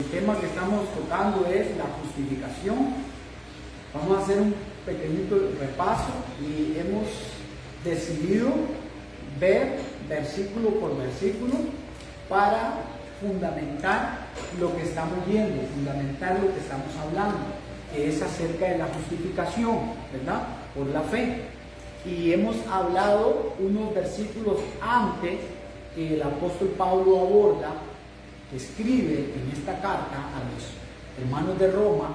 El tema que estamos tocando es la justificación. Vamos a hacer un pequeñito repaso y hemos decidido ver versículo por versículo para fundamentar lo que estamos viendo, fundamentar lo que estamos hablando, que es acerca de la justificación, ¿verdad? Por la fe. Y hemos hablado unos versículos antes que el apóstol Pablo aborda, que escribe en esta carta a los hermanos de Roma,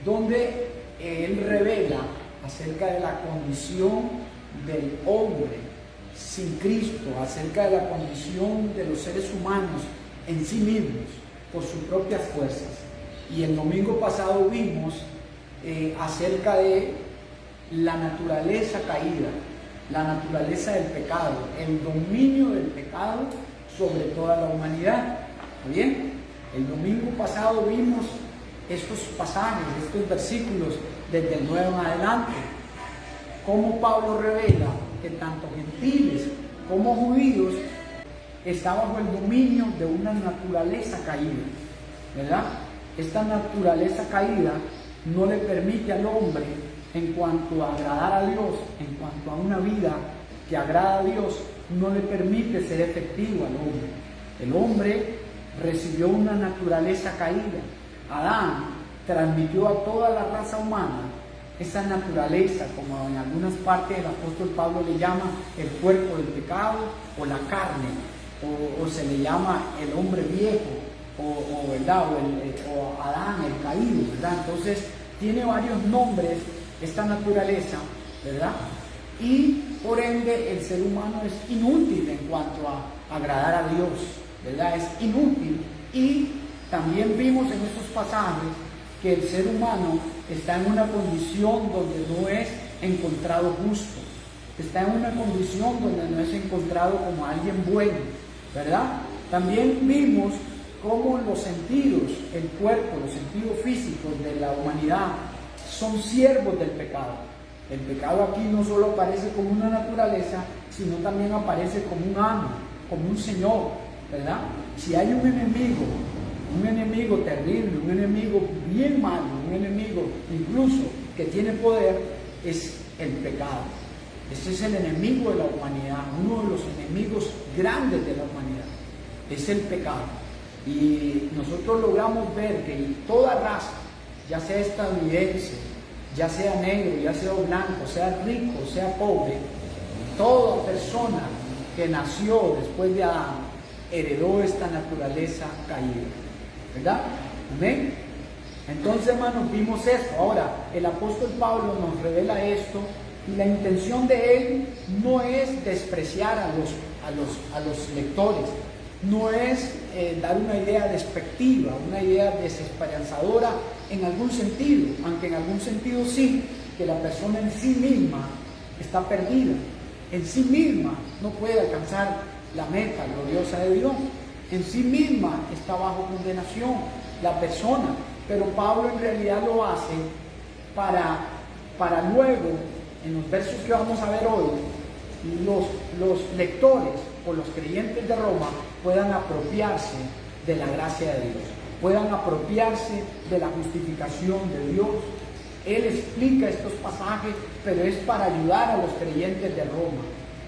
donde él revela acerca de la condición del hombre sin Cristo, acerca de la condición de los seres humanos en sí mismos, por sus propias fuerzas. Y el domingo pasado vimos acerca de la naturaleza caída, la naturaleza del pecado, el dominio del pecado sobre toda la humanidad. ¿Está bien? El domingo pasado vimos estos pasajes, estos versículos desde el 9 en adelante, cómo Pablo revela que tanto gentiles como judíos están bajo el dominio de una naturaleza caída, ¿verdad? Esta naturaleza caída no le permite al hombre, en cuanto a agradar a Dios, en cuanto a una vida que agrada a Dios, no le permite ser efectivo al hombre. El hombre recibió una naturaleza caída. Adán transmitió a toda la raza humana esa naturaleza, como en algunas partes el apóstol Pablo le llama el cuerpo del pecado o la carne, o se le llama el hombre viejo, ¿verdad? o Adán, el caído, ¿verdad? Entonces tiene varios nombres esta naturaleza, ¿verdad? Y por ende el ser humano es inútil en cuanto a agradar a Dios, ¿verdad? Es inútil. Y también vimos en estos pasajes que el ser humano está en una condición donde no es encontrado justo, está en una condición donde no es encontrado como alguien bueno, ¿verdad? También vimos cómo los sentidos, el cuerpo, los sentidos físicos de la humanidad son siervos del pecado. El pecado aquí no solo aparece como una naturaleza, sino también aparece como un amo, como un señor, ¿verdad? Si hay un enemigo terrible, un enemigo bien malo, un enemigo incluso que tiene poder, es el pecado. Este es el enemigo de la humanidad, uno de los enemigos grandes de la humanidad, es el pecado. Y nosotros logramos ver que toda raza, ya sea estadounidense, ya sea negro, ya sea blanco, sea rico, sea pobre, toda persona que nació después de Adán heredó esta naturaleza caída, ¿verdad? Amén. Entonces, hermanos, vimos esto. Ahora, el apóstol Pablo nos revela esto y la intención de él no es despreciar a los lectores, no es dar una idea despectiva, una idea desesperanzadora en algún sentido, aunque en algún sentido sí, que la persona en sí misma está perdida, en sí misma no puede alcanzar la meta gloriosa de Dios, en sí misma está bajo condenación la persona, pero Pablo en realidad lo hace para luego, en los versos que vamos a ver hoy, los lectores o los creyentes de Roma puedan apropiarse de la gracia de Dios, puedan apropiarse de la justificación de Dios. Él explica estos pasajes, pero es para ayudar a los creyentes de Roma,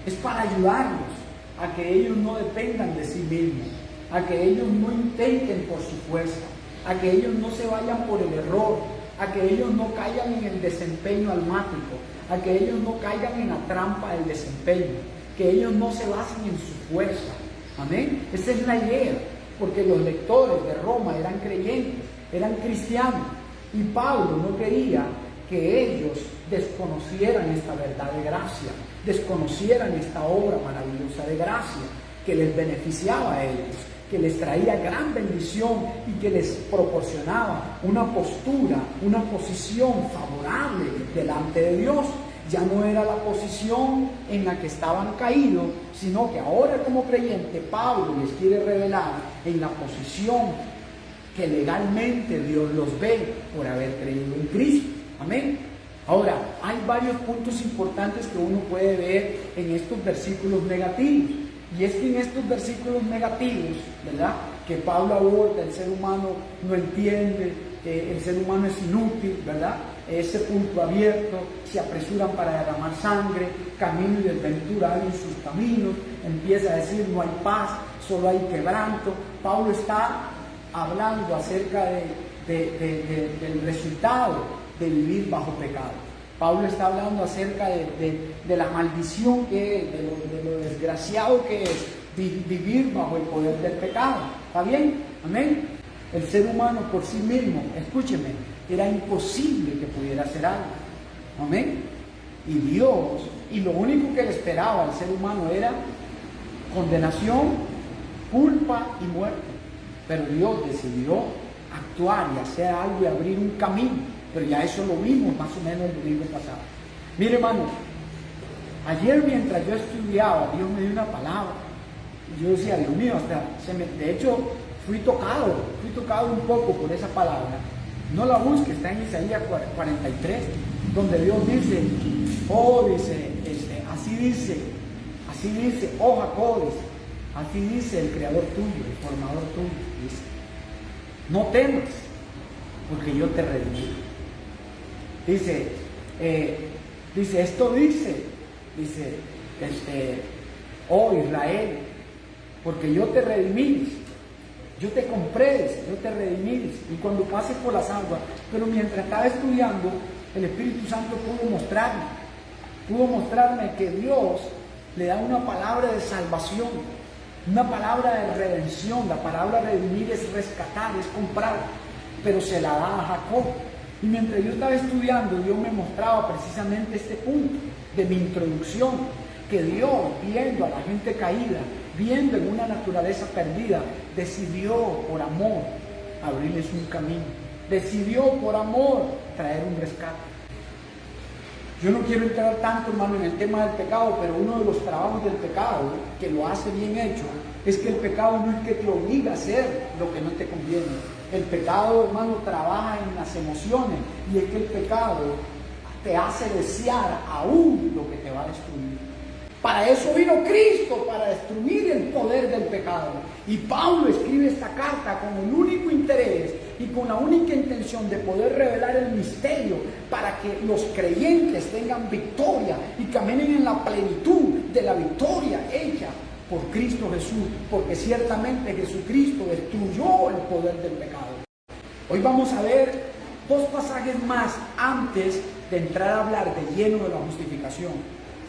es para ayudarlos a que ellos no dependan de sí mismos, a que ellos no intenten por su fuerza, a que ellos no se vayan por el error, a que ellos no caigan en el desempeño almático, a que ellos no caigan en la trampa del desempeño, que ellos no se basen en su fuerza. Amén. Esa es la idea, porque los lectores de Roma eran creyentes, eran cristianos, y Pablo no quería que ellos desconocieran esta verdad de gracia, desconocieran esta obra maravillosa de gracia que les beneficiaba a ellos, que les traía gran bendición y que les proporcionaba una postura, una posición favorable delante de Dios. Ya no era la posición en la que estaban caídos, sino que ahora como creyente Pablo les quiere revelar en la posición que legalmente Dios los ve por haber creído en Cristo. Amén. Ahora, hay varios puntos importantes que uno puede ver en estos versículos negativos. Y es que en estos versículos negativos, ¿verdad? que Pablo aborda, el ser humano no entiende, el ser humano es inútil, ¿verdad? Es sepulcro abierto, se apresuran para derramar sangre, camino y desventura hay en sus caminos, empieza a decir no hay paz, solo hay quebranto. Pablo está hablando acerca del resultado de vivir bajo pecado. Pablo está hablando acerca de la maldición que es, de lo desgraciado que es vivir bajo el poder del pecado. ¿Está bien? Amén. El ser humano por sí mismo, escúcheme, era imposible que pudiera hacer algo. Amén. Y Dios, y lo único que le esperaba al ser humano era condenación, culpa y muerte. Pero Dios decidió actuar y hacer algo y abrir un camino. Pero ya eso lo vimos más o menos el domingo pasado. Mire, hermano, ayer mientras yo estudiaba, Dios me dio una palabra. Y yo decía, Dios mío, de hecho, fui tocado un poco por esa palabra. No la busque, está en Isaías 43, donde Dios dice, así dice, oh Jacob, así dice el creador tuyo, el formador tuyo, dice, no temas, porque yo te redimí. Dice, oh Israel, porque yo te redimí, yo te compré, yo te redimí, y cuando pases por las aguas. Pero mientras estaba estudiando, el Espíritu Santo pudo mostrarme que Dios le da una palabra de salvación, una palabra de redención. La palabra redimir es rescatar, es comprar, pero se la da a Jacob. Y mientras yo estaba estudiando, Dios me mostraba precisamente este punto de mi introducción, que Dios, viendo a la gente caída, viendo en una naturaleza perdida, decidió por amor abrirles un camino, decidió por amor traer un rescate. Yo no quiero entrar tanto, hermano, en el tema del pecado, pero uno de los trabajos del pecado, que lo hace bien hecho, es que el pecado no es que te obliga a hacer lo que no te conviene. El pecado, hermano, trabaja en las emociones, y es que el pecado te hace desear aún lo que te va a destruir. Para eso vino Cristo, para destruir el poder del pecado. Y Pablo escribe esta carta con el único interés y con la única intención de poder revelar el misterio para que los creyentes tengan victoria y caminen en la plenitud de la victoria hecha por Cristo Jesús, porque ciertamente Jesucristo destruyó el poder del pecado. Hoy vamos a ver dos pasajes más antes de entrar a hablar de lleno de la justificación.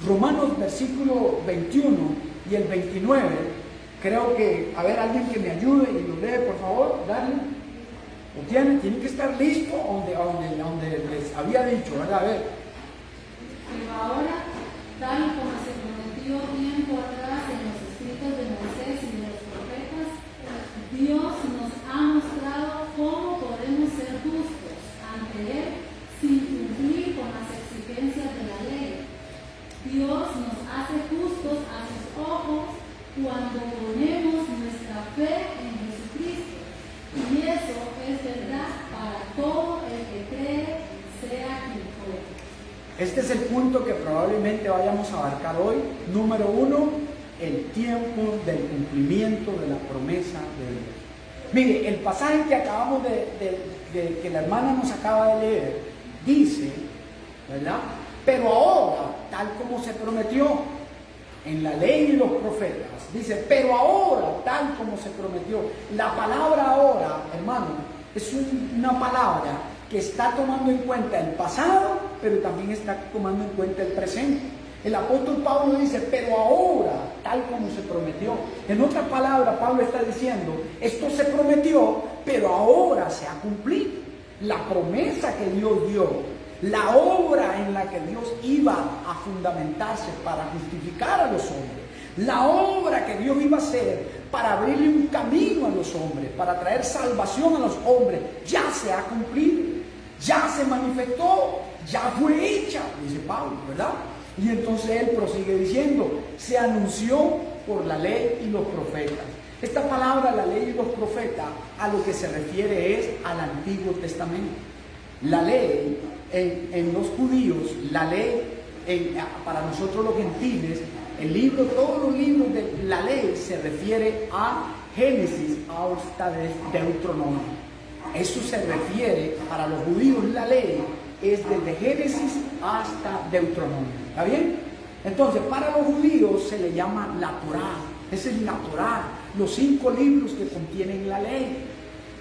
Romanos versículo 21 y el 29, creo que, a ver, alguien que me ayude y lo lee, por favor, dale. ¿Lo tienen? Tienen que estar listos donde les había dicho, ¿verdad? A ver. Pero ahora, tal como se prometió tiempo atrás en los escritos de Moisés y de los profetas, Dios nos ha mostrado cómo podemos ser justos ante Él sin cumplir con las exigencias de la ley. Dios nos hace justos a sus ojos cuando ponemos nuestra fe en Jesucristo. Y eso es verdad para todo el que cree, sea quien fuere. Este es el punto que probablemente vayamos a abarcar hoy. Número 1, el tiempo del cumplimiento de la promesa de Dios. Mire, el pasaje que acabamos que la hermana nos acaba de leer, dice, ¿verdad? Pero ahora, tal como se prometió en la ley y los profetas, dice, pero ahora, tal como se prometió. La palabra ahora, hermano, es una palabra que está tomando en cuenta el pasado, pero también está tomando en cuenta el presente. El apóstol Pablo dice, pero ahora, tal como se prometió. En otras palabras, Pablo está diciendo, esto se prometió, pero ahora se ha cumplido. La promesa que Dios dio, la obra en la que Dios iba a fundamentarse para justificar a los hombres, la obra que Dios iba a hacer para abrirle un camino a los hombres, para traer salvación a los hombres, ya se ha cumplido, ya se manifestó, ya fue hecha, dice Pablo, ¿verdad? Y entonces él prosigue diciendo, se anunció por la ley y los profetas. Esta palabra, la ley y los profetas, a lo que se refiere es al Antiguo Testamento. La ley en los judíos, la ley para nosotros los gentiles, todos los libros de la ley se refiere a Génesis hasta Deuteronomio. Eso se refiere, para los judíos la ley es desde Génesis hasta Deuteronomio. ¿Está bien? Entonces, para los judíos se le llama la Torá. Esa es la Torá, los 5 libros que contienen la ley.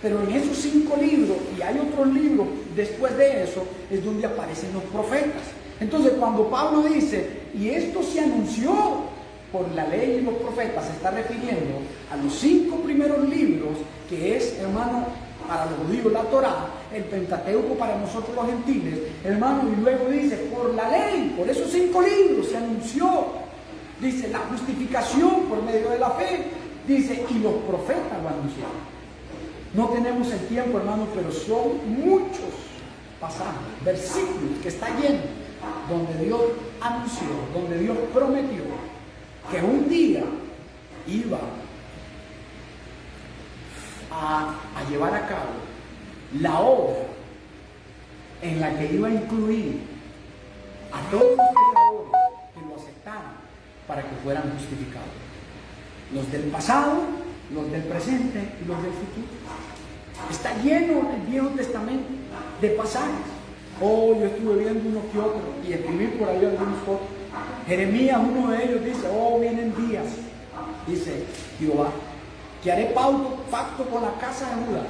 Pero en esos 5 libros, y hay otros libros después de eso, es donde aparecen los profetas. Entonces, cuando Pablo dice, y esto se anunció por la ley y los profetas, se está refiriendo a los 5 primeros libros, que es, hermano, para los judíos la Torá, el Pentateuco para nosotros los gentiles, hermano, y luego dice, por la ley, por esos 5 libros se anunció, dice, la justificación por medio de la fe, dice, y los profetas lo anunciaron. No tenemos el tiempo, hermano, pero son muchos pasajes, versículos que está lleno, donde Dios anunció, donde Dios prometió que un día iba a llevar a cabo la obra en la que iba a incluir a todos los pecadores que lo aceptaran para que fueran justificados. Los del pasado, los del presente y los del futuro. Está lleno el Viejo Testamento de pasajes. Oh, yo estuve viendo uno que otro y escribí por ahí algunos otros. Jeremías, uno de ellos, dice, oh, vienen días, dice Jehová, que haré pacto con la casa de Judá,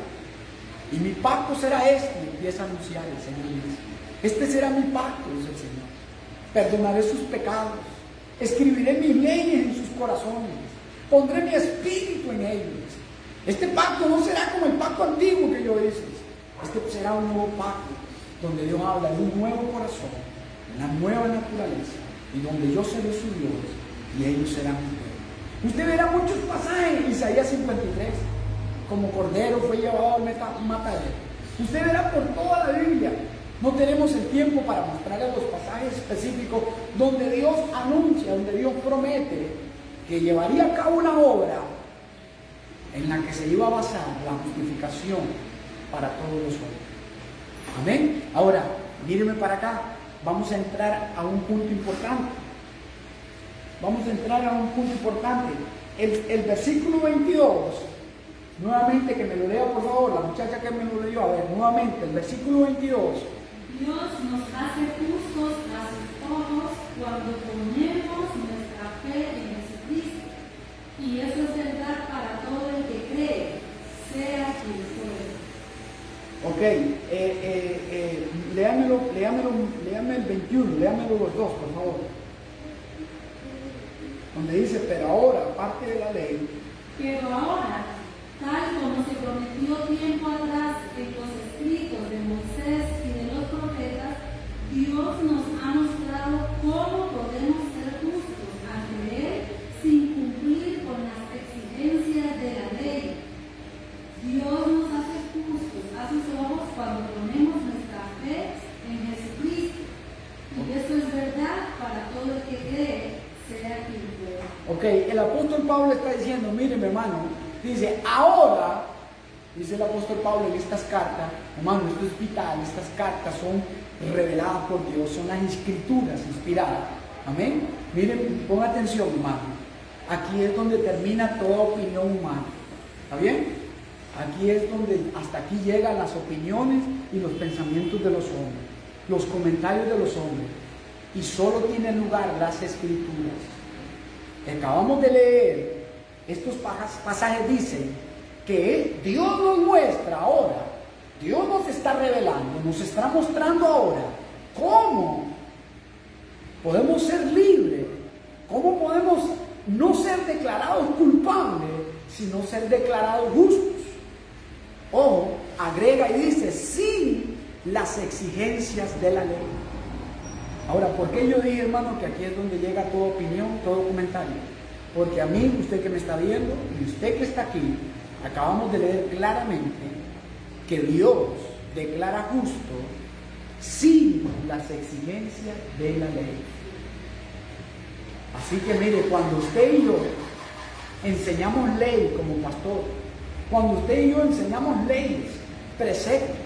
y mi pacto será este, y empieza a anunciar el Señor. Este será mi pacto, dice el Señor. Perdonaré sus pecados, escribiré mis leyes en sus corazones, pondré mi espíritu en ellos. Este pacto no será como el pacto antiguo que yo hice. Este será un nuevo pacto, donde Dios habla de un nuevo corazón, una nueva naturaleza, y donde yo seré su Dios, y ellos serán mi pueblo. Usted verá muchos pasajes en Isaías 53, como cordero fue llevado al matadero. Usted verá por toda la Biblia. No tenemos el tiempo para mostrarle los pasajes específicos donde Dios anuncia, donde Dios promete que llevaría a cabo una obra en la que se iba a basar la justificación para todos los hombres. Amén. Ahora, míreme para acá. Vamos a entrar a un punto importante. El versículo 22, nuevamente que me lo lea por favor, la muchacha que me lo leyó, a ver, nuevamente, el versículo 22. Dios nos hace justos a sus ojos cuando ponemos nuestra fe en Jesucristo. Y eso es verdad para todo el que cree, sea quien fuere. Ok, léame el 21, léamelo los dos, por favor. Donde dice, pero ahora, aparte de la ley. Pero ahora, tal como se prometió tiempo atrás en los escritos de Moisés y de los profetas, Dios nos ha mostrado cómo podemos ser justos ante Él sin cumplir con las exigencias de la ley. Dios nos hace justos a sus ojos cuando ponemos nuestra fe en Jesucristo. Y esto es verdad para todo el que cree, sea quien fuera. Ok, el apóstol Pablo está diciendo, miren hermano, dice, ahora, dice el apóstol Pablo en estas cartas, hermano, esto es vital, estas cartas son reveladas por Dios, son las escrituras inspiradas. Amén. Miren, pongan atención, hermano. Aquí es donde termina toda opinión humana. ¿Está bien? Aquí es donde hasta aquí llegan las opiniones y los pensamientos de los hombres, los comentarios de los hombres. Y solo tienen lugar las escrituras. Acabamos de leer, estos pasajes dicen que Dios nos muestra ahora, Dios nos está revelando, nos está mostrando ahora cómo podemos ser libres, cómo podemos no ser declarados culpables, sino ser declarados justos. O agrega y dice, sin las exigencias de la ley. Ahora, ¿por qué yo dije, hermano, que aquí es donde llega toda opinión, todo comentario? Porque a mí, usted que me está viendo, y usted que está aquí, acabamos de leer claramente que Dios declara justo sin las exigencias de la ley. Así que mire, cuando usted y yo enseñamos ley como pastor, cuando usted y yo enseñamos leyes, preceptos,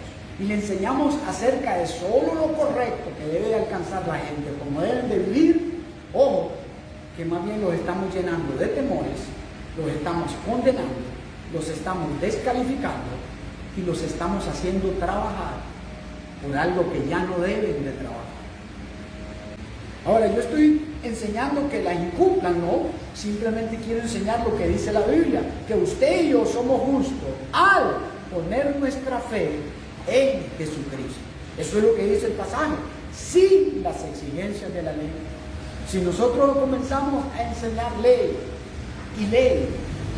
y le enseñamos acerca de solo lo correcto que debe de alcanzar la gente, como deben de vivir, ojo, que más bien los estamos llenando de temores, los estamos condenando los estamos descalificando y los estamos haciendo trabajar por algo que ya no deben de trabajar. Ahora, yo estoy enseñando que la incumplan, no, simplemente quiero enseñar lo que dice la Biblia, que usted y yo somos justos al poner nuestra fe en Jesucristo. Eso es lo que dice el pasaje, sin las exigencias de la ley. Si nosotros comenzamos a enseñar ley y ley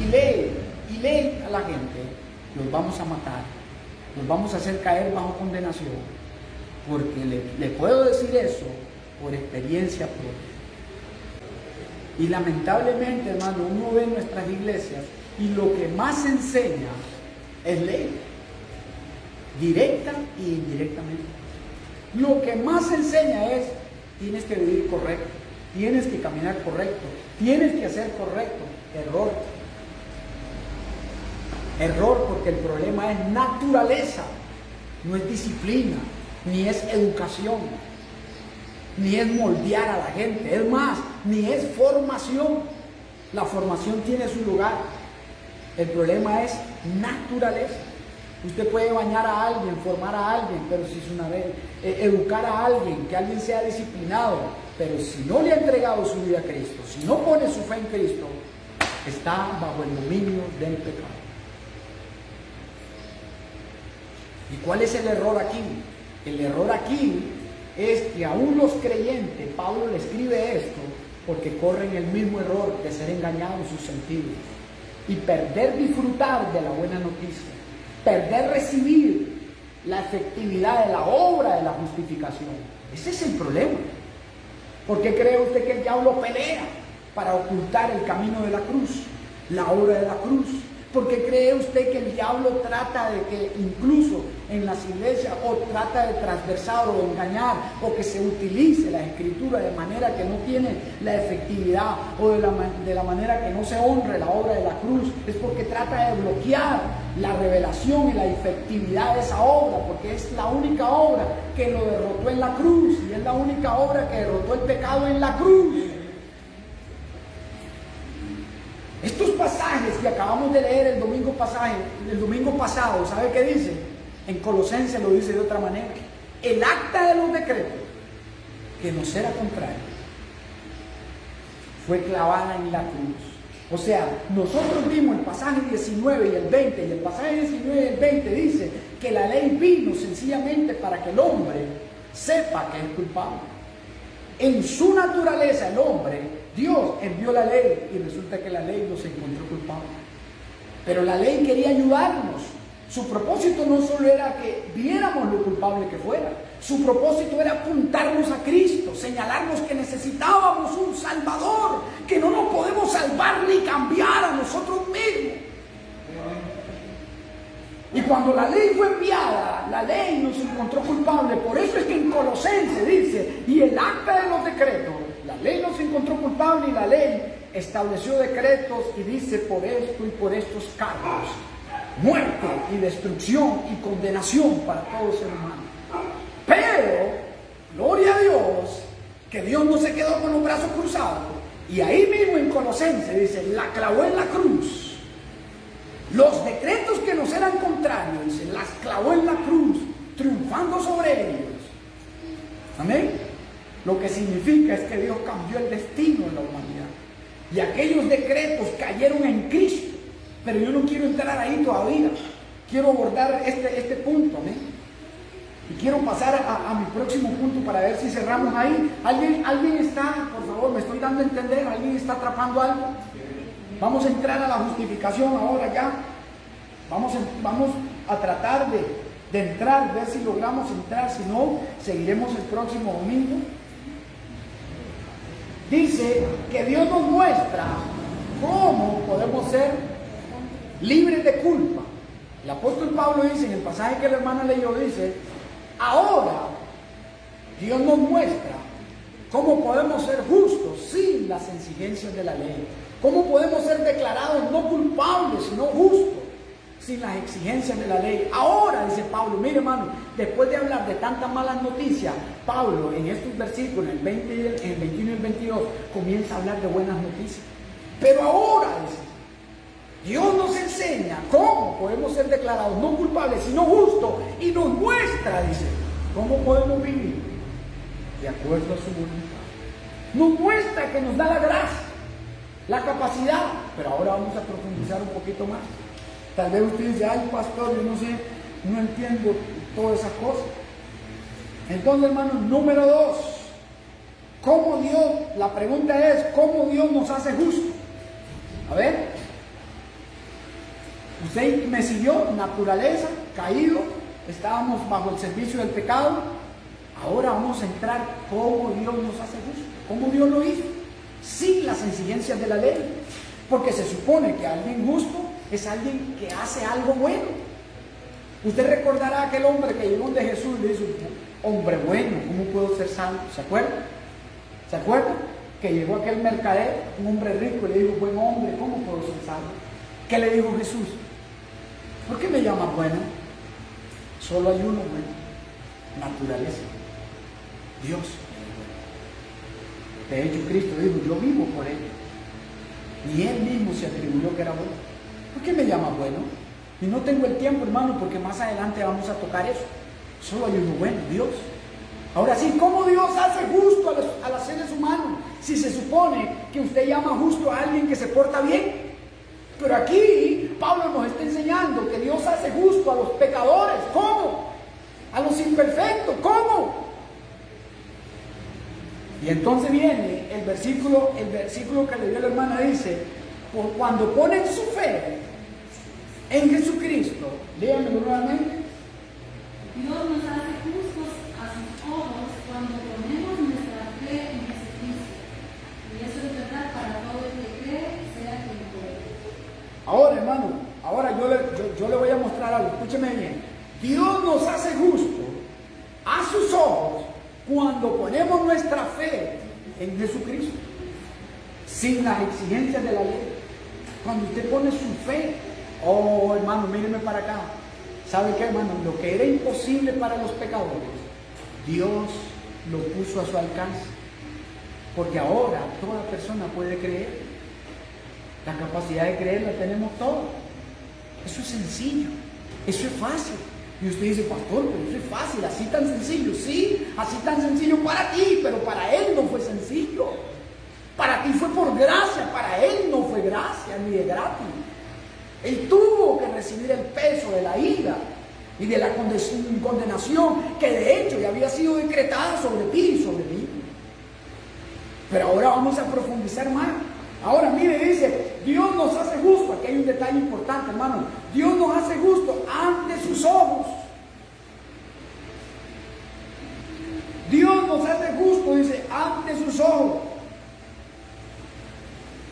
y ley y ley a la gente, los vamos a matar, los vamos a hacer caer bajo condenación, porque le puedo decir eso por experiencia propia. Y lamentablemente, hermano, uno ve en nuestras iglesias y lo que más enseña es ley, directa e indirectamente. Lo que más enseña es: tienes que vivir correcto, tienes que caminar correcto, tienes que hacer correcto. Error. Error, porque el problema es naturaleza, no es disciplina, ni es educación, ni es moldear a la gente, es más, ni es formación. La formación tiene su lugar. El problema es naturaleza. Usted puede bañar a alguien, formar a alguien, pero si es una vez, educar a alguien, que alguien sea disciplinado, pero si no le ha entregado su vida a Cristo, si no pone su fe en Cristo, está bajo el dominio del pecado. ¿Y cuál es el error aquí? El error aquí es que aún los creyentes, Pablo le escribe esto porque corren el mismo error de ser engañados en sus sentidos y perder disfrutar de la buena noticia, perder recibir la efectividad de la obra de la justificación. Ese es el problema. ¿Por qué cree usted que el diablo pelea para ocultar el camino de la cruz, la obra de la cruz? ¿Por qué cree usted que el diablo trata de que incluso en las iglesias o trata de transversar o engañar o que se utilice la escritura de manera que no tiene la efectividad o de la manera que no se honre la obra de la cruz? Es porque trata de bloquear la revelación y la efectividad de esa obra, porque es la única obra que lo derrotó en la cruz y es la única obra que derrotó el pecado en la cruz. Estos pasajes que acabamos de leer el domingo pasado, ¿sabe qué dice? En Colosenses lo dice de otra manera. El acta de los decretos, que nos era contrario, fue clavada en la cruz. O sea, nosotros vimos el pasaje 19 y el 20, y el pasaje 19 y el 20 dice que la ley vino sencillamente para que el hombre sepa que es culpable. En su naturaleza, el hombre, Dios envió la ley y resulta que la ley los encontró culpables. Pero la ley quería ayudarnos. Su propósito no solo era que viéramos lo culpable que fuera, su propósito era apuntarnos a Cristo, señalarnos que necesitábamos un Salvador, que no nos podemos salvar ni cambiar a nosotros mismos. Y cuando la ley fue enviada, la ley nos encontró culpables. Por eso es que en Colosenses dice, y el acta de los decretos, la ley nos encontró culpables y la ley estableció decretos y dice por esto y por estos cargos, muerte y destrucción y condenación para todo ser humano. Pero, gloria a Dios, que Dios no se quedó con los brazos cruzados. Y ahí mismo en Colosenses dice, la clavó en la cruz. Los decretos que nos eran contrarios, dice, las clavó en la cruz, triunfando sobre ellos. Amén. Lo que significa es que Dios cambió el destino de la humanidad. Y aquellos decretos cayeron en Cristo. Pero yo no quiero entrar ahí todavía. Quiero abordar este punto. ¿Amén? Y quiero pasar a mi próximo punto para ver si cerramos ahí. ¿Alguien está, por favor, me estoy dando a entender? ¿Alguien está atrapando algo? Vamos a entrar a la justificación ahora ya. Vamos a tratar de entrar, ver si logramos entrar. Si no, seguiremos el próximo domingo. Dice que Dios nos muestra cómo podemos ser libres de culpa. El apóstol Pablo dice, en el pasaje que la hermana leyó, dice, ahora Dios nos muestra cómo podemos ser justos sin las exigencias de la ley. Cómo podemos ser declarados no culpables, sino justos, sin las exigencias de la ley. Ahora, dice Pablo, mire hermano, después de hablar de tantas malas noticias, Pablo en estos versículos, en el 21 y el 22, comienza a hablar de buenas noticias. Pero ahora, dice, Dios nos enseña cómo podemos ser declarados no culpables, sino justos, y nos muestra, dice, cómo podemos vivir de acuerdo a su voluntad. Nos muestra que nos da la gracia, la capacidad, pero ahora vamos a profundizar un poquito más. Tal vez usted dice, ay pastor, yo no sé, no entiendo todas esas cosas. Entonces, hermanos, número 2, ¿cómo Dios? La pregunta es, ¿cómo Dios nos hace justos? A ver, usted me siguió, naturaleza, caído, estábamos bajo el servicio del pecado. Ahora vamos a entrar cómo Dios nos hace justos, cómo Dios lo hizo, sin las exigencias de la ley, porque se supone que alguien justo es alguien que hace algo bueno. Usted recordará a aquel hombre que llegó de Jesús y le dijo, hombre bueno, ¿cómo puedo ser salvo? ¿Se acuerda? ¿Se acuerda? Que llegó aquel mercader, un hombre rico, y le dijo, buen hombre, ¿cómo puedo ser salvo? ¿Qué le dijo Jesús? ¿Por qué me llamas bueno? Solo hay uno bueno, naturaleza, Dios. De hecho, Cristo dijo, yo vivo por él. Ni él mismo se atribuyó que era bueno. ¿Por qué me llama bueno? Y no tengo el tiempo, hermano, porque más adelante vamos a tocar eso. Solo hay uno bueno, Dios. Ahora sí, ¿cómo Dios hace justo a los seres humanos? Si se supone que usted llama justo a alguien que se porta bien. Pero aquí Pablo nos está enseñando que Dios hace justo a los pecadores. ¿Cómo? A los imperfectos. ¿Cómo? Y entonces viene el versículo que le dio la hermana, dice, cuando ponen su fe en Jesucristo, léanmelo nuevamente. Dios nos hace justos a sus ojos cuando ponemos nuestra fe en Jesucristo. Y eso es verdad para todo el que cree, sea quien cree. Ahora, hermano, ahora yo le voy a mostrar algo, escúcheme bien. Dios nos hace justos a sus ojos cuando ponemos nuestra fe en Jesucristo, sin las exigencias de la ley. Cuando usted pone su fe, oh hermano, míreme para acá. ¿Sabe qué, hermano? Lo que era imposible para los pecadores, Dios lo puso a su alcance. Porque ahora toda persona puede creer. La capacidad de creer la tenemos todos. Eso es sencillo, eso es fácil. Y usted dice, pastor, pero eso es fácil, así tan sencillo. Sí, así tan sencillo para ti, pero para él no fue sencillo. Para ti fue por gracia, para él no fue gracia ni de gratis. Él tuvo que recibir el peso de la ira y de la condenación que de hecho ya había sido decretada sobre ti y sobre mí. Pero ahora vamos a profundizar más. Ahora mire, dice, Dios nos hace justo. Aquí hay un detalle importante, hermano. Dios nos hace justo ante sus ojos. Dios nos hace justo, dice, ante sus ojos.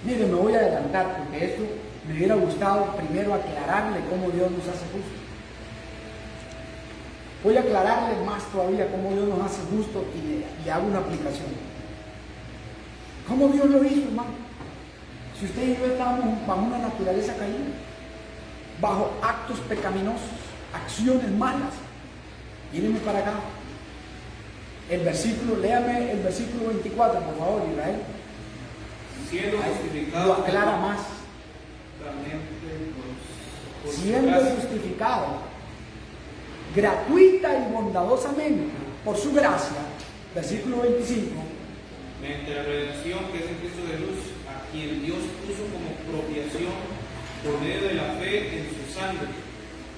Mire, me voy a adelantar porque esto me hubiera gustado primero aclararle cómo Dios nos hace justo. Voy a aclararle más todavía cómo Dios nos hace justo y le hago una aplicación. ¿Cómo Dios lo hizo, hermano? Si usted y yo estábamos bajo una naturaleza caída, bajo actos pecaminosos, acciones malas, mírenme para acá. El versículo, léame el versículo 24, por favor, Israel. Siendo justificado, lo aclara más. Siendo justificado gratuita y bondadosamente por su gracia, versículo 25, mediante la redención que es en Cristo Jesús, a quien Dios puso como propiación por medio de la fe en su sangre,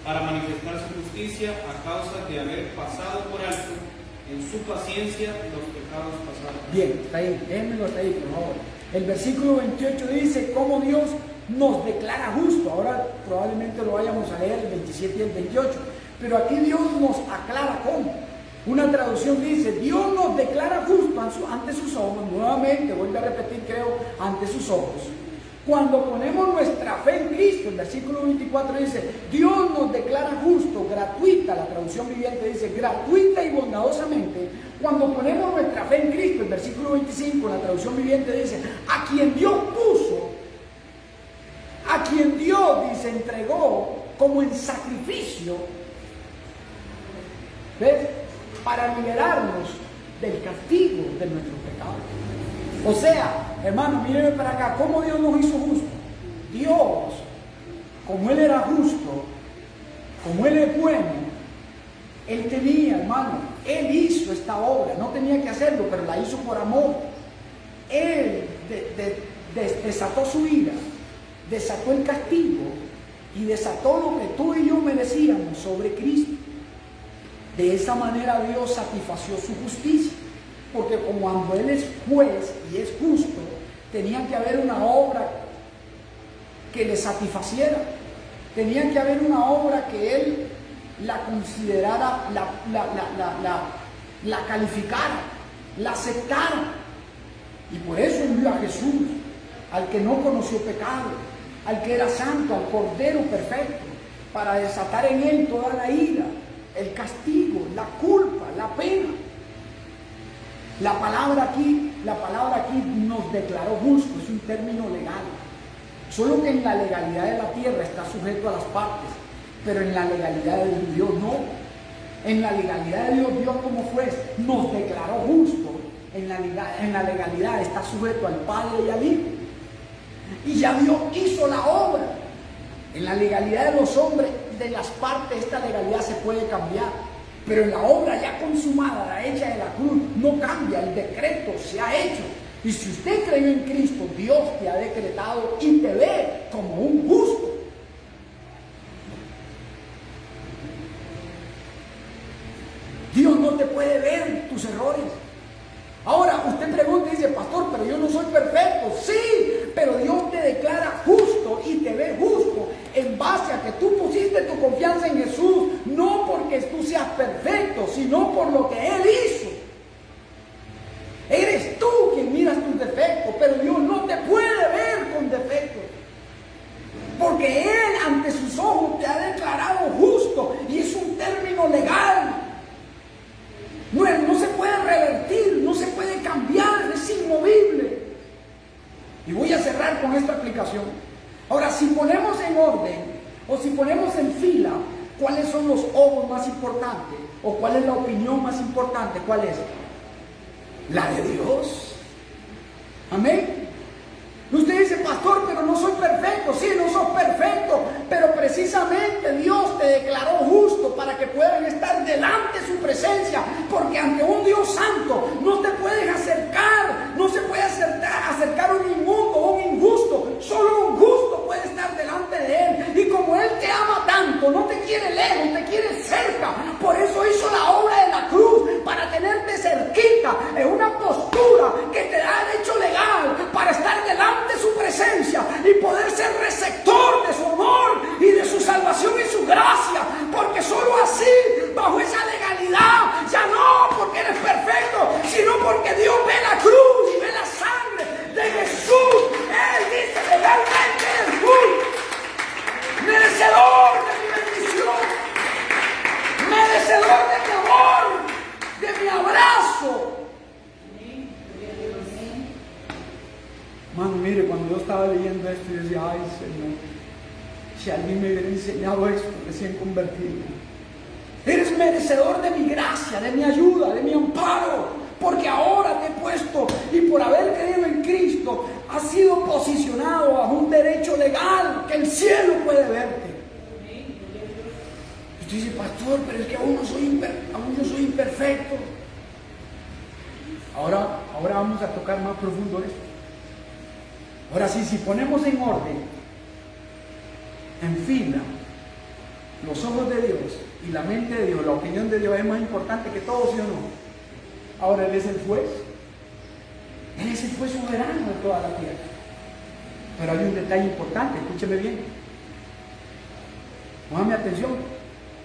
para manifestar su justicia a causa de haber pasado por alto en su paciencia los pecados pasados. Bien, está ahí, déjenmelo hasta ahí, por favor. El versículo 28 dice cómo Dios nos declara justo. Ahora probablemente lo vayamos a leer el 27 y el 28, pero aquí Dios nos aclara cómo. Una traducción dice, Dios nos declara justo ante sus ojos, nuevamente, vuelvo a repetir, creo, ante sus ojos. Cuando ponemos nuestra fe en Cristo, el versículo 24 dice, Dios nos declara justo, gratuita, la traducción viviente dice, gratuita y bondadosamente. Cuando ponemos nuestra fe en Cristo, el versículo 25, la traducción viviente dice, a quien Dios puso, a quien Dios, dice, entregó como en sacrificio, ¿ves? Para liberarnos del castigo de nuestros pecados. O sea, hermano, mírenme para acá, ¿cómo Dios nos hizo justos? Dios como Él era justo, como Él es bueno, Él tenía, hermano, Él hizo esta obra, no tenía que hacerlo, pero la hizo por amor. Él desató su ira, desató el castigo y desató lo que tú y yo merecíamos sobre Cristo. De esa manera Dios satisfació su justicia, porque como cuando Él es juez y es justo, tenía que haber una obra que le satisfaciera, tenía que haber una obra que Él la considerara, la calificara, la aceptara. Y por eso envió a Jesús, al que no conoció pecado, al que era santo, al Cordero perfecto, para desatar en Él toda la ira, el castigo, la culpa, la pena. La palabra aquí nos declaró justo, es un término legal. Solo que en la legalidad de la tierra está sujeto a las partes, pero en la legalidad de Dios no. En la legalidad de Dios, Dios como juez nos declaró justo. En la legalidad está sujeto al Padre y al Hijo. Y ya Dios hizo la obra. En la legalidad de los hombres, de las partes, esta legalidad se puede cambiar. Pero en la obra ya consumada, la hecha de la cruz, no cambia, el decreto se ha hecho. Y si usted creyó en Cristo, Dios te ha decretado y te ve como un justo. Dios no te puede ver tus errores. Ahora usted pregunta y dice, pastor, pero yo no soy perfecto. Sí, pero Dios te declara justo y te ve justo en base a que tú pusiste tu confianza en Jesús, no porque tú seas perfecto, sino por lo que Él hizo. Eres tú quien miras tus defectos, pero Dios no te puede ver con defectos, porque Él ante sus ojos te ha declarado justo y es un término legal. No se puede revertir, no se puede cambiar, es inmovible. Y voy a cerrar con esta aplicación. Ahora, si ponemos en orden o si ponemos en fila cuáles son los ojos más importantes o cuál es la opinión más importante, ¿cuál es? La de Dios. Amén. Usted dice, pastor, pero no soy perfecto. Sí, no sos perfecto, pero precisamente Dios te declaró justo para que puedan estar delante de su presencia, porque ante un Dios santo no te puedes acercar, no se puede acercar un inmundo o un injusto. Solo un justo puede estar delante de Él, y como Él te ama tanto, no te quiere lejos, te quiere cerca. Por eso hizo la obra de la cruz, para tenerte cerquita, en una postura que te da derecho legal para estar delante de su presencia y poder ser receptor de su amor y de su salvación y su gracia, porque solo así, bajo esa legalidad, ya no porque eres perfecto, sino porque Dios ve la cruz y ve la sangre de Jesús. Él dice, legalmente eres justo, merecedor de mi bendición, merecedor de mi amor, de mi abrazo. Mano, mire, cuando yo estaba leyendo esto, yo decía, ay Señor, si alguien me hubiera enseñado esto recién convertido. Eres merecedor de mi gracia, de mi ayuda, de mi amparo, porque ahora te he puesto, y por haber creído en Cristo, has sido posicionado bajo un derecho legal que el cielo puede verte. Y tú dices, pastor, pero es que aún yo soy imperfecto. Ahora vamos a tocar más profundo esto. Ahora sí, si ponemos en orden, en fila, los ojos de Dios y la mente de Dios, la opinión de Dios es más importante que todo, ¿sí o no? Ahora Él es el juez. Él es el juez soberano de toda la tierra. Pero hay un detalle importante, escúcheme bien. Póngame atención.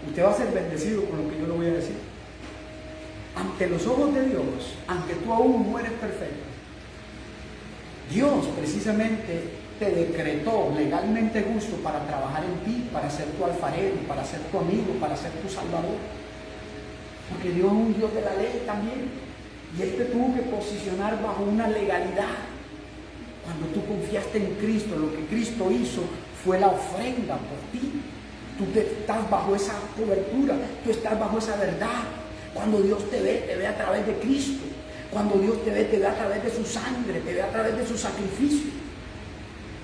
Usted va a ser bendecido con lo que yo le voy a decir. Ante los ojos de Dios, aunque tú aún no eres perfecto, Dios precisamente te decretó legalmente justo para trabajar en ti, para ser tu alfarero, para ser tu amigo, para ser tu salvador. Porque Dios es un Dios de la ley también. Y Él te tuvo que posicionar bajo una legalidad. Cuando tú confiaste en Cristo, lo que Cristo hizo fue la ofrenda por ti. Tú estás bajo esa cobertura, tú estás bajo esa verdad. Cuando Dios te ve a través de Cristo. Cuando Dios te ve a través de su sangre, te ve a través de su sacrificio.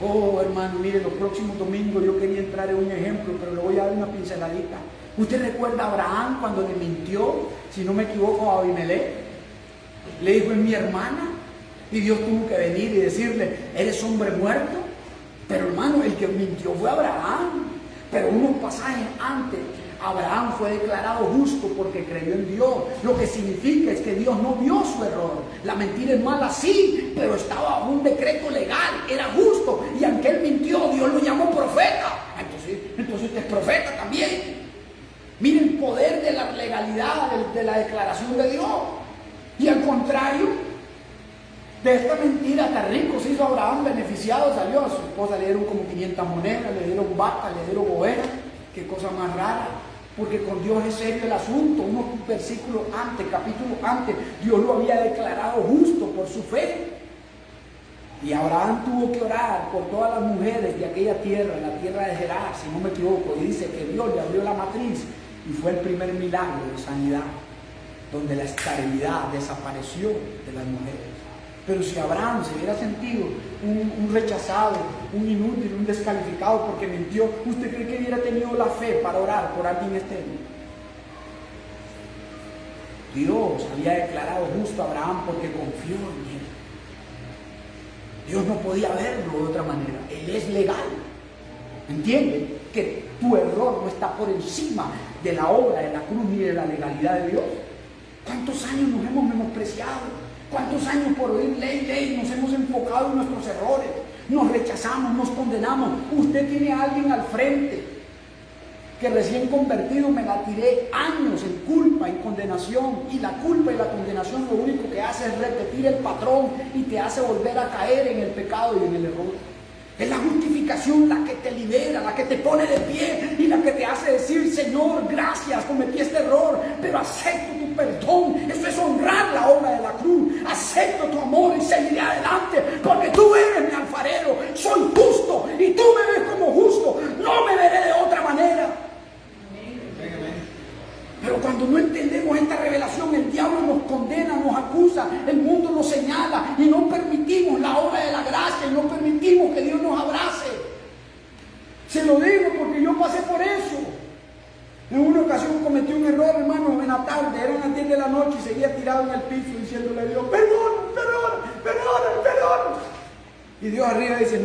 Oh, hermano, mire, los próximos domingos yo quería entrar en un ejemplo, pero le voy a dar una pinceladita. ¿Usted recuerda a Abraham cuando le mintió, si no me equivoco, a Abimelech? Le dijo, es mi hermana. Y Dios tuvo que venir y decirle, ¿eres hombre muerto? Pero hermano, el que mintió fue Abraham. Pero unos pasajes antes, Abraham fue declarado justo porque creyó en Dios. Lo que significa es que Dios no vio su error. La mentira es mala, sí, pero estaba bajo un decreto legal, era justo. Y aunque él mintió, Dios lo llamó profeta. Entonces usted es profeta también. Miren el poder de la legalidad, de la declaración de Dios. Y al contrario, de esta mentira hasta rico se hizo Abraham, beneficiado, salió. A su esposa le dieron como 500 monedas, le dieron vacas, le dieron ovejas. Qué cosa más rara, porque con Dios es serio el asunto. Unos versículos antes, capítulos antes, Dios lo había declarado justo por su fe. Y Abraham tuvo que orar por todas las mujeres de aquella tierra, la tierra de Gerar, si no me equivoco, y dice que Dios le abrió la matriz y fue el primer milagro de sanidad, donde la esterilidad desapareció de las mujeres. Pero si Abraham se hubiera sentido un rechazado, un inútil, un descalificado porque mintió, ¿usted cree que hubiera tenido la fe para orar por alguien externo? Dios había declarado justo a Abraham porque confió en él. Dios no podía verlo de otra manera. Él es legal. ¿Entiende? Que tu error no está por encima de la obra de la cruz ni de la legalidad de Dios. ¿Cuántos años nos hemos menospreciado? ¿Cuántos años por oír ley, nos hemos enfocado en nuestros errores? Nos rechazamos, nos condenamos. Usted tiene a alguien al frente que recién convertido me la tiré años en culpa, en condenación. Y la culpa y la condenación lo único que hace es repetir el patrón y te hace volver a caer en el pecado y en el error. Es la justificación la que te libera, la que te pone de pie y la que te hace decir, Señor, gracias, cometí este error, pero acepto tu perdón. Eso es honrar la obra de la cruz. Acepto tu amor y seguiré adelante, porque tú eres mi alfarero. Soy justo y tú me ves como justo. No me veré de otra manera. Pero cuando no entendemos esta revelación, el diablo nos condena, nos acusa, el mundo nos señala y no permitimos la obra de la gracia y no permitimos que Dios nos abrace. Se lo digo porque yo pasé por eso. En una ocasión cometí un error, hermano, en la tarde, eran las 10 de la noche y seguía tirado en el piso diciéndole a Dios, perdón. Y Dios arriba dice,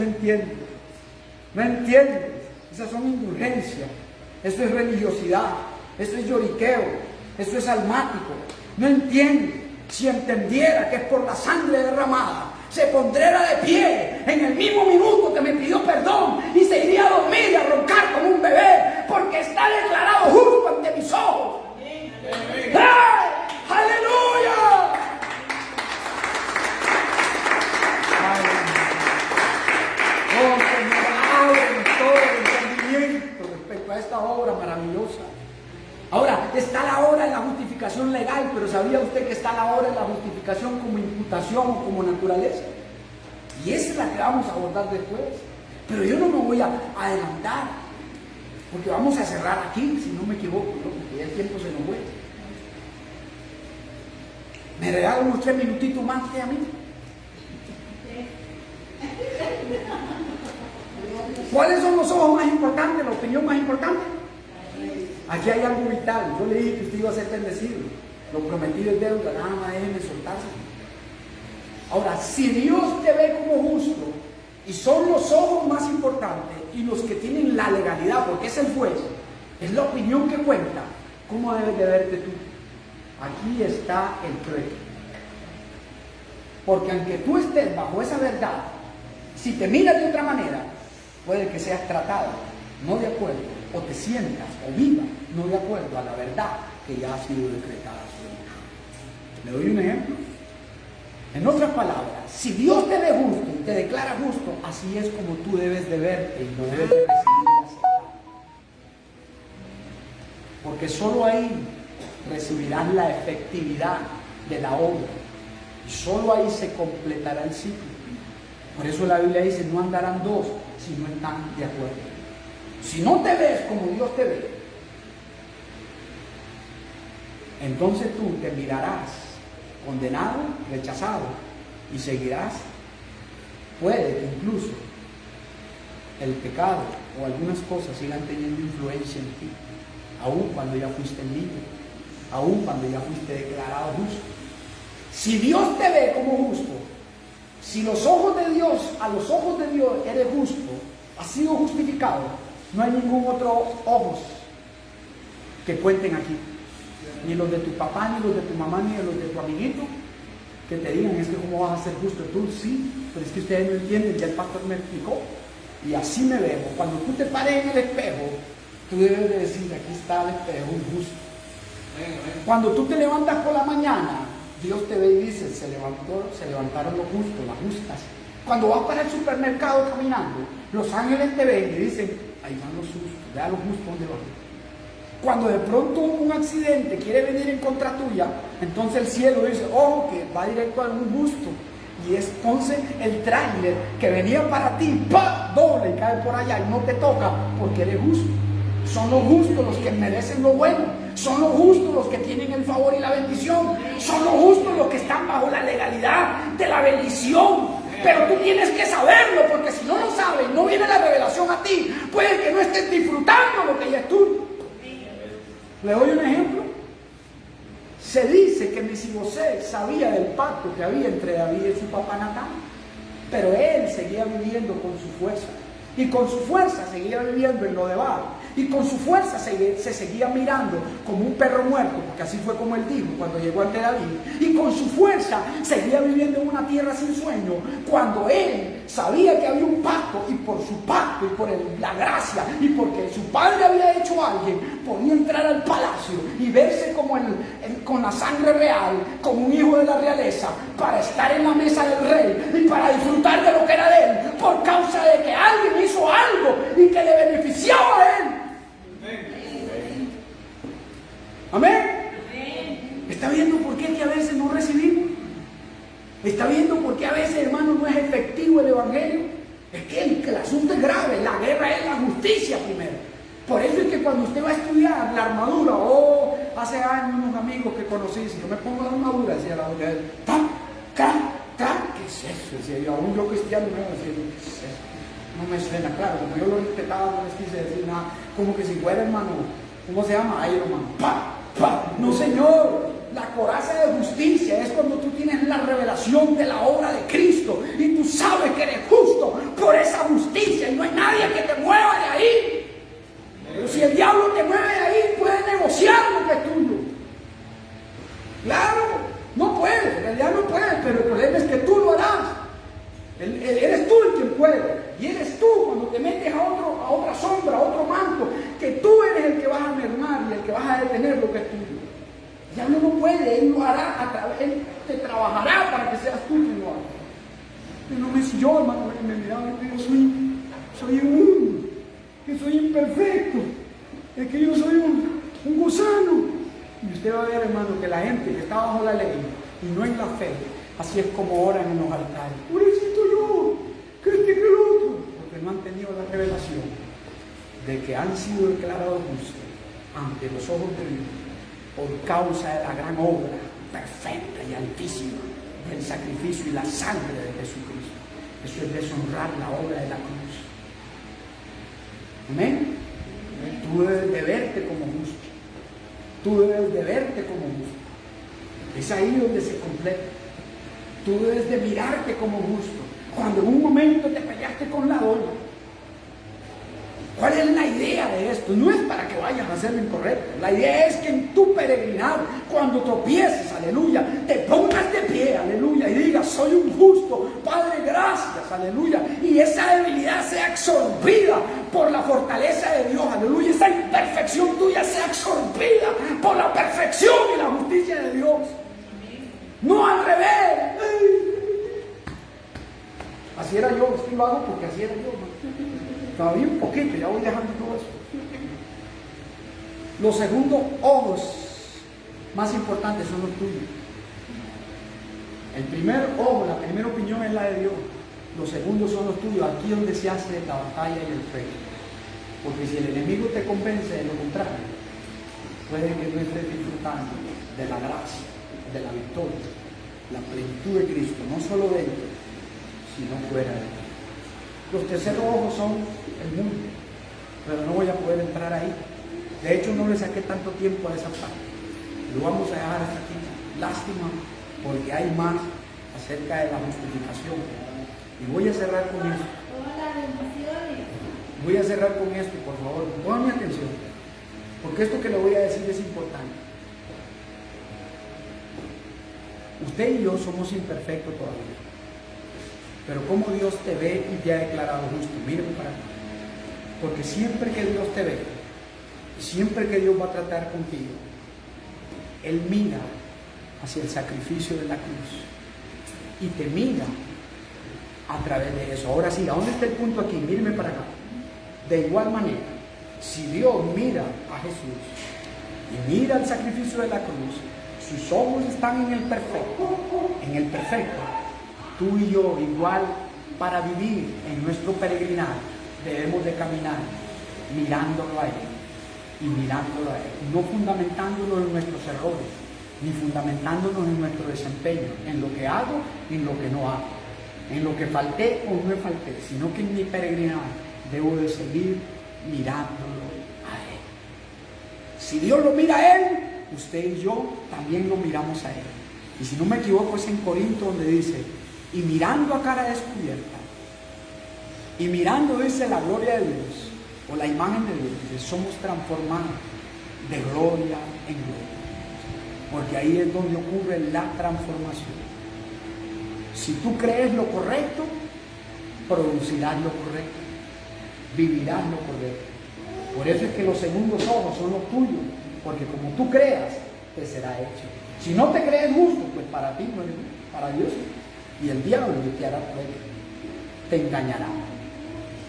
no entiendes, esas son indulgencias, eso es religiosidad. Eso es lloriqueo, eso es almático. No entiende. Si entendiera que es por la sangre derramada, se pondría de pie en el mismo minuto que me pidió perdón y se iría a dormir y a roncar como un bebé, porque está declarado justo ante mis ojos. ¡Hey! ¡Aleluya! Oh, Señor, abre todo el entendimiento respecto a esta obra maravillosa. Ahora, está la hora de la justificación legal, pero ¿sabía usted que está la hora de la justificación como imputación o como naturaleza? Y esa es la que vamos a abordar después. Pero yo no me voy a adelantar, porque vamos a cerrar aquí, si no me equivoco, ¿no? Porque ya el tiempo se nos fue. ¿Me regalan unos 3 minutitos más que a mí? ¿Cuáles son los ojos más importantes, la opinión más importante? Aquí hay algo vital. Yo le dije que usted iba a ser bendecido. Lo prometido es deuda, nada más déjenme soltarse. Ahora, si Dios te ve como justo, y son los ojos más importantes, y los que tienen la legalidad, porque es el juez, es la opinión que cuenta, ¿cómo debes de verte tú? Aquí está el trueque. Porque aunque tú estés bajo esa verdad, si te miras de otra manera, puede que seas tratado no de acuerdo, o te sientas o vivas no de acuerdo a la verdad que ya ha sido decretada sobre ti. ¿Le doy un ejemplo? En otras palabras, si Dios te ve justo y te declara justo, así es como tú debes de verte y no debes de recibir y aceptar. Porque solo ahí recibirás la efectividad de la obra y solo ahí se completará el ciclo. Por eso la Biblia dice, no andarán dos si no están de acuerdo. Si no te ves como Dios te ve, entonces tú te mirarás condenado, rechazado, y seguirás, puede que incluso el pecado o algunas cosas sigan teniendo influencia en ti, aun cuando ya fuiste niño, aun cuando ya fuiste declarado justo. Si Dios te ve como justo, si los ojos de Dios, a los ojos de Dios eres justo, has sido justificado, no hay ningún otro ojos que cuenten aquí, ni los de tu papá, ni los de tu mamá, ni los de tu amiguito, que te digan, es que cómo vas a ser justo. Tú sí, pero es que ustedes no entienden, ya el pastor me explicó, y así me veo. Cuando tú te pares en el espejo, tú debes de decir, aquí está el espejo, un justo. Cuando tú te levantas por la mañana, Dios te ve y dice, se levantaron los justos, las justas. Cuando vas para el supermercado caminando, los ángeles te ven y dicen, ahí van los justos, vea los justos donde van. Cuando de pronto un accidente quiere venir en contra tuya, entonces el cielo dice, ojo, que va directo a un justo. Y es entonces el tráiler que venía para ti, ¡pah!, doble y cae por allá y no te toca porque eres justo. Son los justos los que merecen lo bueno. Son los justos los que tienen el favor y la bendición. Son los justos los que están bajo la legalidad de la bendición. Pero tú tienes que saberlo, porque si no lo sabes, no viene la revelación a ti. Puede que no estés disfrutando lo que ya es tuyo. Le doy un ejemplo. Se dice que Mesibosé sabía del pacto que había entre David y su papá Natán, pero él seguía viviendo con su fuerza, y con su fuerza seguía viviendo en Lodebar, y con su fuerza se seguía mirando como un perro muerto, porque así fue como él dijo cuando llegó ante David, y con su fuerza seguía viviendo en una tierra sin sueño, cuando él sabía que había un pacto, y por su pacto y por la gracia y porque su padre había hecho a alguien, podía entrar al palacio y verse como con la sangre real, como un hijo de la realeza, para estar en la mesa del rey y para disfrutar de lo que era de él, por causa de que alguien hizo algo y que le beneficiaba a él. Amén. ¿Está viendo por qué que a veces no recibimos? ¿Está viendo por qué a veces, hermano, no es efectivo el evangelio? Es que el asunto es grave. La guerra es la justicia primero. Por eso es que cuando usted va a estudiar la armadura, hace años unos amigos que conocí, si yo me pongo la armadura, decía la mujer, ¡tam! ¡Cam! ¡Cam! ¿Qué es eso? Decía yo, aún yo cristiano no decía, ¿qué es eso? No me suena, claro, como yo lo respetaba, no les quise decir nada, como que si fuera, hermano, ¿cómo se llama? Iron Man. ¡Pa! ¡Pa! No, señor. La coraza de justicia es cuando tú tienes la revelación de la obra de Cristo y tú sabes que eres justo por esa justicia y no hay nadie que te mueva de ahí. Pero si el diablo te mueve de ahí, puedes negociar lo que es tuyo. Claro, no puedes, en realidad no puedes, pero el problema es que tú lo harás. Eres tú el quien puede. Y eres tú cuando te metes a otra sombra, a otro manto, que tú eres el que vas a mermar y el que vas a detener lo que es tuyo. El diablo no puede, él lo hará él te trabajará para que seas tú quien lo haga. Pero no me si yo, hermano, me miraba y yo soy inmundo, que soy imperfecto, es que yo soy un gusano. Y usted va a ver, hermano, que la gente que está bajo la ley y no en la fe, así es como oran en los altares. Pobrecito yo, que este que el otro, porque no han tenido la revelación de que han sido declarados justos ante los ojos de Dios por causa de la gran obra perfecta y altísima del sacrificio y la sangre de Jesucristo. Eso es deshonrar la obra de la cruz. Amén. Tú debes de verte como justo. Tú debes de verte como justo. Es ahí donde se completa. Tú debes de mirarte como justo. Cuando en un momento te peleaste con la dona, ¿cuál es la idea de esto? No es para que vayas a hacer lo incorrecto. La idea es que en tu peregrinar, cuando tropieces, aleluya, te pongas de pie, aleluya, y digas, soy un justo, Padre, gracias, aleluya. Y esa debilidad sea absorbida por la fortaleza de Dios, aleluya. Esa imperfección tuya sea absorbida por la perfección y la justicia de Dios. No al revés. Así era yo, estoy lo hago porque así era yo, todavía un poquito, ya voy dejando todo eso. Los segundos ojos más importantes son los tuyos. El primer ojo, la primera opinión es la de Dios. Los segundos son los tuyos, aquí donde se hace la batalla y el fe. Porque si el enemigo te convence de lo contrario, puede que no estés disfrutando de la gracia, de la victoria, la plenitud de Cristo, no solo dentro, sino fuera de él. Los terceros ojos son el mundo, pero no voy a poder entrar ahí. De hecho, no le saqué tanto tiempo a esa parte. Lo vamos a dejar hasta aquí. Lástima, porque hay más acerca de la justificación. Y voy a cerrar con esto. Voy a cerrar con esto, por favor. Pongan mi atención, porque esto que le voy a decir es importante. Usted y yo somos imperfectos todavía. Pero como Dios te ve y te ha declarado justo. Miren para acá. Porque siempre que Dios te ve, siempre que Dios va a tratar contigo, Él mira hacia el sacrificio de la cruz y te mira a través de eso. Ahora sí, ¿a dónde está el punto aquí? Mírenme para acá. De igual manera, si Dios mira a Jesús y mira el sacrificio de la cruz, sus ojos están en el perfecto, tú y yo igual, para vivir en nuestro peregrinar debemos de caminar mirándolo a Él y mirándolo a Él, no fundamentándonos en nuestros errores, ni fundamentándonos en nuestro desempeño, en lo que hago y en lo que no hago, en lo que falté o no falté, sino que en mi peregrinar debo de seguir mirándolo a Él. Si Dios lo mira a Él, usted y yo también lo miramos a Él. Y si no me equivoco es en Corinto donde dice, y mirando a cara descubierta, y mirando, dice, la gloria de Dios, o la imagen de Dios, dice, somos transformados de gloria en gloria. Porque ahí es donde ocurre la transformación. Si tú crees lo correcto, producirás lo correcto, vivirás lo correcto. Por eso es que los segundos ojos son los tuyos, porque como tú creas, te será hecho. Si no te crees justo, pues para ti no es justo, para Dios. Y el diablo te hará prueba, te engañará.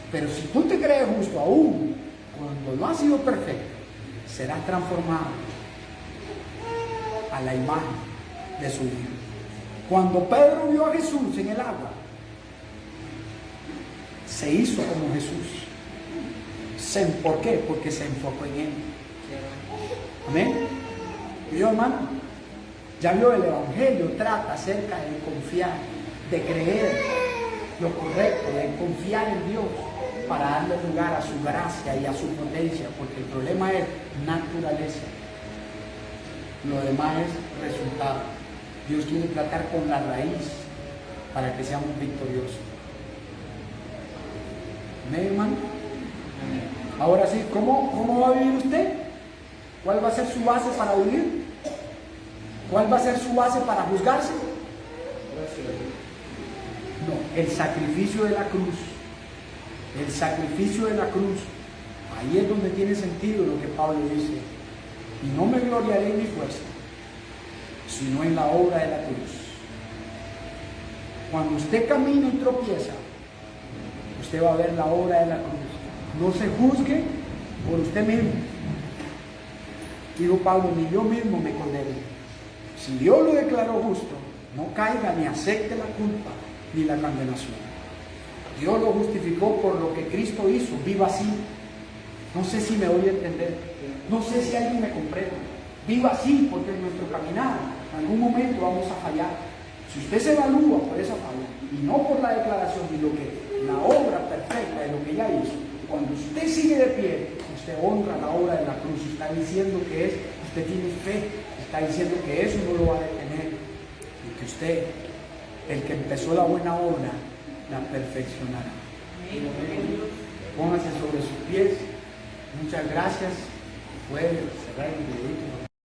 Pero si tú te crees justo aún cuando no has sido perfecto, serás transformado a la imagen de su Hijo. Cuando Pedro vio a Jesús en el agua, se hizo como Jesús. ¿Por qué? Porque se enfocó en Él. Amén. Y yo, hermano, ya vio, el Evangelio trata acerca de confiar, de creer lo correcto, de confiar en Dios para darle lugar a su gracia y a su potencia, porque el problema es naturaleza, lo demás es resultado. Dios quiere tratar con la raíz para que seamos victoriosos. ¿Amén, hermano? Ahora sí, ¿cómo va a vivir usted? ¿Cuál va a ser su base para vivir? ¿Cuál va a ser su base para juzgarse? No, el sacrificio de la cruz. El sacrificio de la cruz. Ahí es donde tiene sentido lo que Pablo dice. Y no me gloriaré en mi fuerza, sino en la obra de la cruz. Cuando usted camina y tropieza, usted va a ver la obra de la cruz. No se juzgue por usted mismo. Dijo Pablo, ni yo mismo me condeno. Si Dios lo declaró justo, no caiga ni acepte la culpa ni la condenación. Dios lo justificó por lo que Cristo hizo. Viva así. No sé si me voy a entender. No sé si alguien me comprende. Viva así, porque en nuestro caminar en algún momento vamos a fallar. Si usted se evalúa por esa falla y no por la declaración y la obra perfecta de lo que ya hizo, cuando usted sigue de pie, usted honra la obra de la cruz. Está diciendo que usted tiene fe. Está diciendo que eso no lo va a detener. Y que usted, el que empezó la buena obra, la perfeccionará. Póngase sobre sus pies. Muchas gracias. Puede cerrar el dedito.